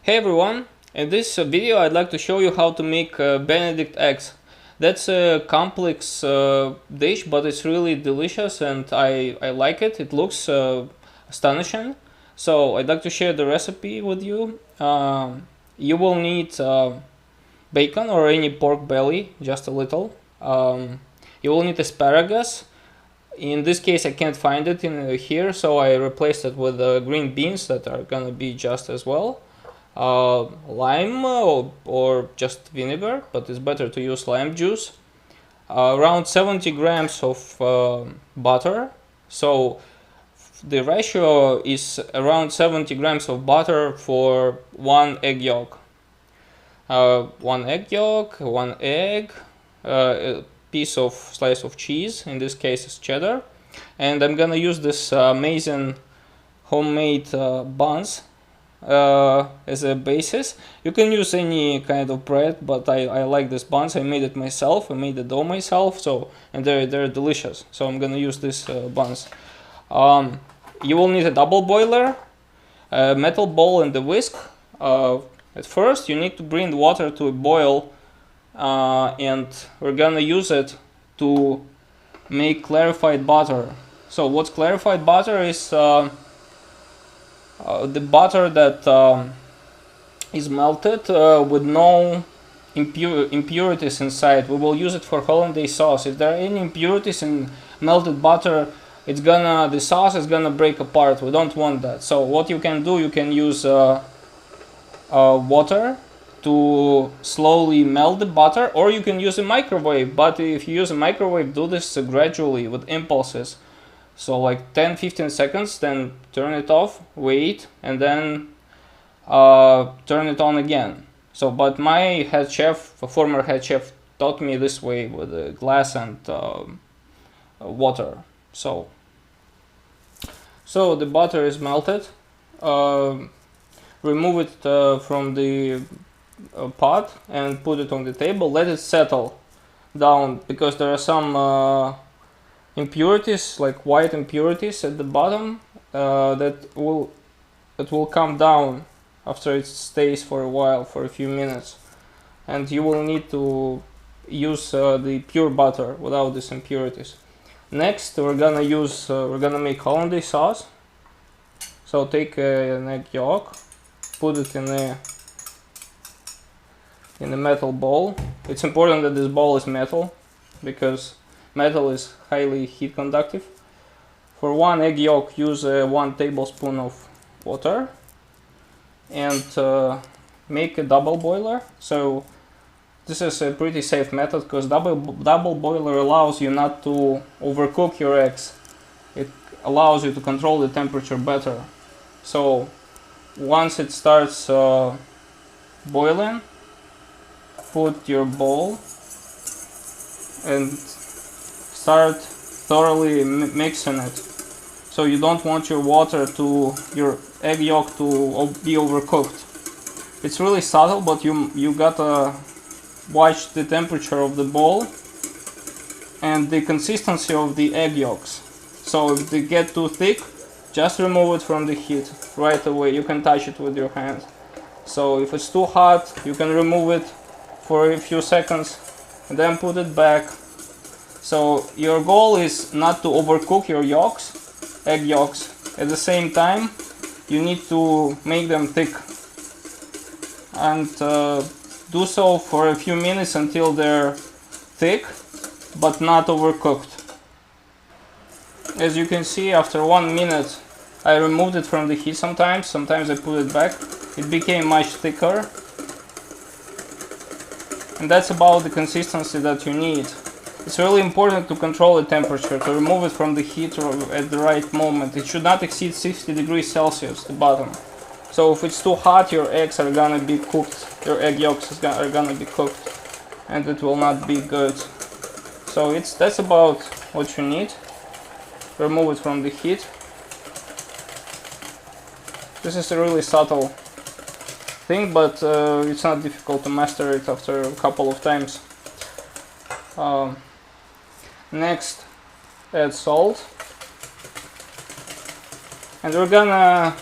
Hey everyone, in this video I'd like to show you how to make Benedict eggs. That's a complex dish, but it's really delicious and I like it. It looks astonishing. So I'd like to share the recipe with you. You will need bacon or any pork belly, just a little. You will need asparagus. In this case I can't find it in here, so I replaced it with green beans that are gonna be just as well. Lime or just vinegar, but it's better to use lime juice. Around 70 grams of butter. So the ratio is around 70 grams of butter for one egg yolk. One egg, a piece of slice of cheese, in this case is cheddar, and I'm gonna use this amazing homemade buns as a basis. You can use any kind of bread, but I like this buns. I made it myself. I made the dough myself, and they're delicious. So I'm gonna use these buns. You will need a double boiler, a metal bowl, and a whisk. At first, you need to bring the water to a boil, and we're gonna use it to make clarified butter. So what's clarified butter is the butter that is melted with no impurities inside. We will use it for hollandaise sauce. If there are any impurities in melted butter, the sauce is gonna break apart. We don't want that. So what you can do, you can use water to slowly melt the butter, or you can use a microwave. But if you use a microwave, do this gradually with impulses. So like 10-15 seconds, then turn it off, wait, and then turn it on again. So, but my head chef, a former head chef, taught me this way with a glass and water. So the butter is melted. Remove it from the pot and put it on the table. Let it settle down, because there are some impurities, like white impurities at the bottom, that will come down after it stays for a while, for a few minutes, and you will need to use the pure butter without these impurities. Next, we're gonna make hollandaise sauce. So take an egg yolk, put it in a metal bowl. It's important that this bowl is metal, because metal is highly heat conductive. For one egg yolk, use 1 tablespoon of water, and make a double boiler. So this is a pretty safe method, because double boiler allows you not to overcook your eggs. It allows you to control the temperature better. So once it starts boiling, put your bowl and start thoroughly mixing it. So you don't want your egg yolk to be overcooked. It's really subtle, but you gotta watch the temperature of the bowl and the consistency of the egg yolks. So if they get too thick, just remove it from the heat right away. You can touch it with your hand. So if it's too hot, you can remove it for a few seconds and then put it back. So your goal is not to overcook your egg yolks. At the same time, you need to make them thick, and do so for a few minutes until they're thick but not overcooked. As you can see, after 1 minute I removed it from the heat. Sometimes I put it back. It became much thicker, and that's about the consistency that you need. It's really important to control the temperature, to remove it from the heat at the right moment. It should not exceed 60 degrees Celsius, the bottom. So if it's too hot, your eggs are gonna be cooked, your egg yolks are gonna be cooked, and it will not be good. So that's about what you need. Remove it from the heat. This is a really subtle thing, but it's not difficult to master it after a couple of times. Next, add salt, and we're gonna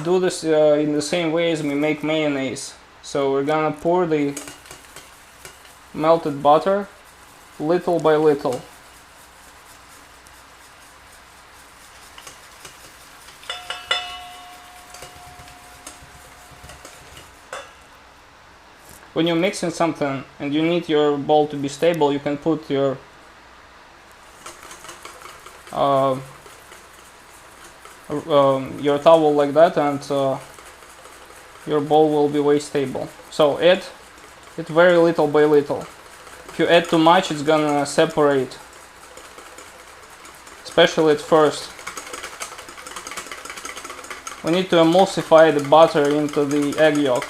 do this in the same way as we make mayonnaise. So we're gonna pour the melted butter little by little. When you're mixing something and you need your bowl to be stable, you can put your towel like that, and your bowl will be way stable. So add it very little by little. If you add too much, it's gonna separate, especially at first. We need to emulsify the butter into the egg yolk.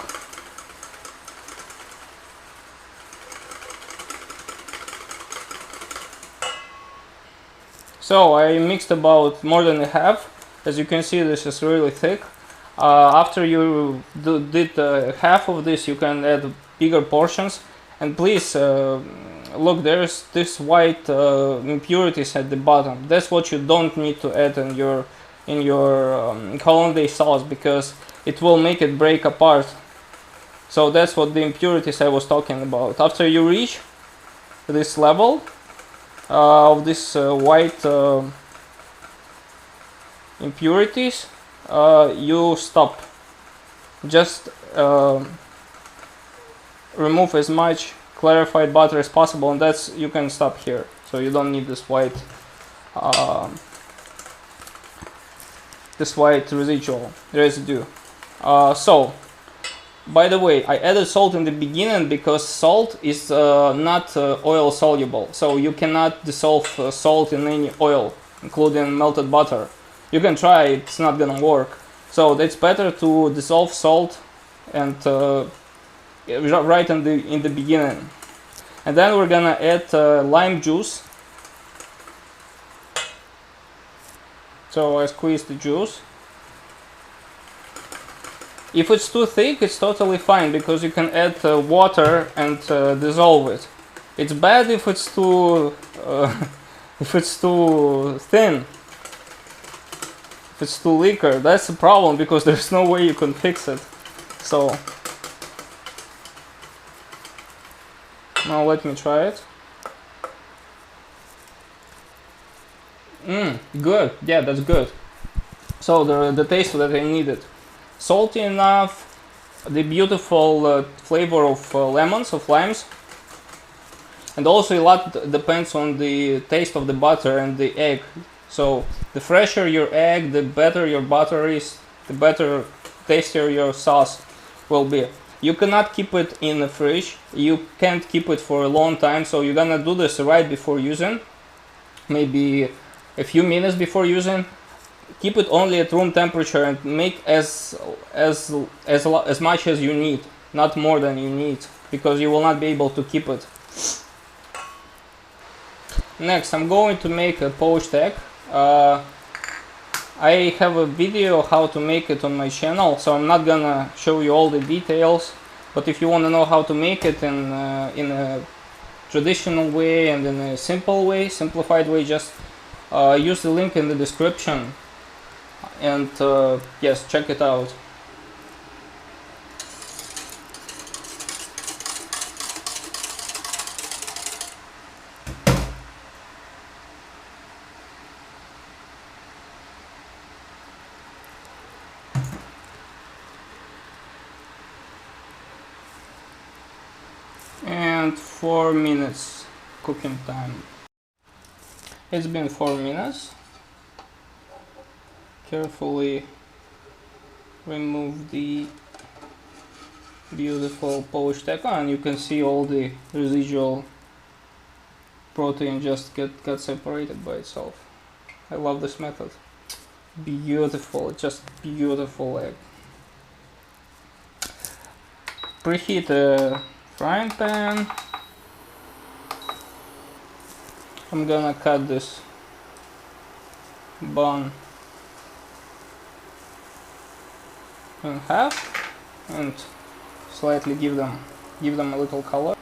So I mixed about more than a half. As you can see, this is really thick. After you did half of this, you can add bigger portions. And please look, there's this white impurities at the bottom. That's what you don't need to add in your hollandaise sauce, because it will make it break apart. So that's what the impurities I was talking about. After you reach this level of this white impurities, you stop. Just remove as much clarified butter as possible, and that's, you can stop here. So you don't need this white residue. So by the way, I added salt in the beginning because salt is not oil soluble, so you cannot dissolve salt in any oil, including melted butter. You can try, it's not gonna work. So it's better to dissolve salt and right in the beginning. And then we're gonna add lime juice. So I squeeze the juice. If it's too thick, it's totally fine, because you can add water and dissolve it. It's bad if it's too thin. If it's too liquor, that's a problem, because there's no way you can fix it. So now let me try it. Good. Yeah, that's good. So the taste that I needed. Salty enough, the beautiful flavor of lemons, of limes, and also a lot depends on the taste of the butter and the egg. So the fresher your egg, the better your butter is, the better, tastier your sauce will be. You cannot keep it in the fridge, you can't keep it for a long time, so you're gonna do this right before using, maybe a few minutes before using. Keep it only at room temperature and make as much as you need, not more than you need, because you will not be able to keep it. Next, I'm going to make a poached egg. I have a video how to make it on my channel, so I'm not gonna show you all the details, but if you want to know how to make it in a traditional way and in a simple way, simplified way, just use the link in the description. And yes, check it out. And 4 minutes cooking time. It's been 4 minutes. Carefully remove the beautiful poached egg, and you can see all the residual protein just got separated by itself. I love this method. Beautiful, just beautiful egg. Preheat a frying pan. I'm gonna cut this bun in half and slightly give them a little color,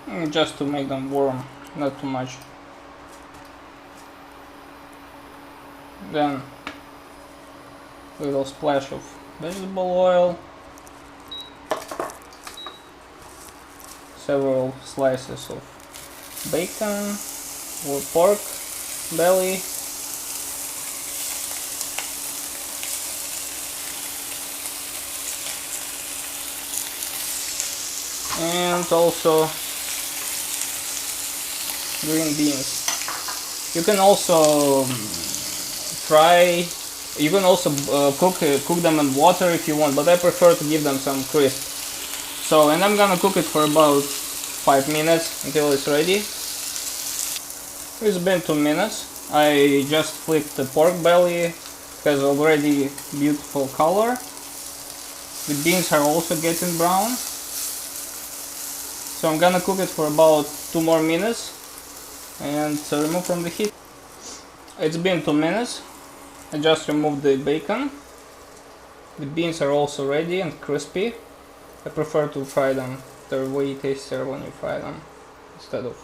and just to make them warm, not too much. Then little splash of vegetable oil, several slices of bacon or pork belly, and also green beans. You can also cook them in water if you want, but I prefer to give them some crisp. So, and I'm gonna cook it for about 5 minutes until it's ready. It's been 2 minutes. I just flipped the pork belly. It has already beautiful color. The beans are also getting brown. So I'm gonna cook it for about 2 more minutes and remove from the heat. It's been 2 minutes. I just removed the bacon. The beans are also ready and crispy. I prefer to fry them. They're way tastier when you fry them instead of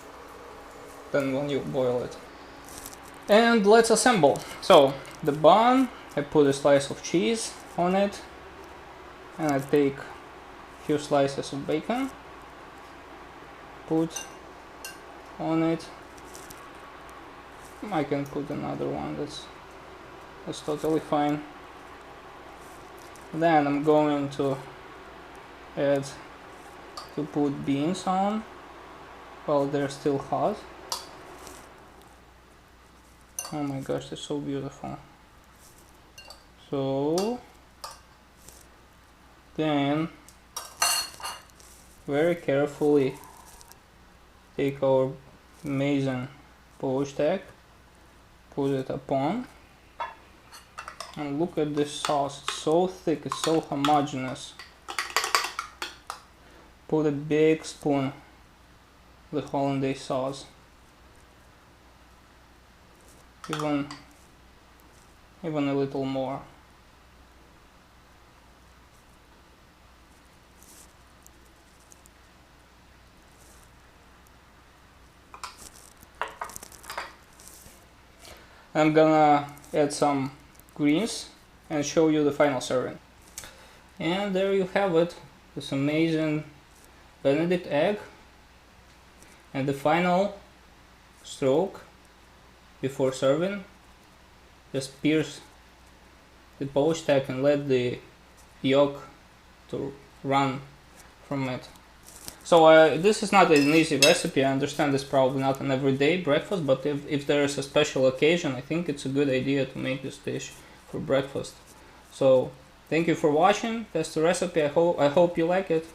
than when you boil it. And let's assemble. So the bun, I put a slice of cheese on it, and I take a few slices of bacon, put on it. I can put another one, that's totally fine. Then I'm going to put beans on while they're still hot. Oh my gosh, they're so beautiful. So then very carefully take our amazing poached egg, put it upon, and look at this sauce. It's so thick, it's so homogeneous. Put a big spoon of the hollandaise sauce, even a little more. I'm gonna add some greens and show you the final serving. And there you have it, this amazing Benedict egg. And the final stroke before serving, just pierce the poached egg and let the yolk to run from it. So this is not an easy recipe. I understand it's probably not an everyday breakfast, but if there is a special occasion, I think it's a good idea to make this dish for breakfast. So thank you for watching. That's the recipe. I hope you like it.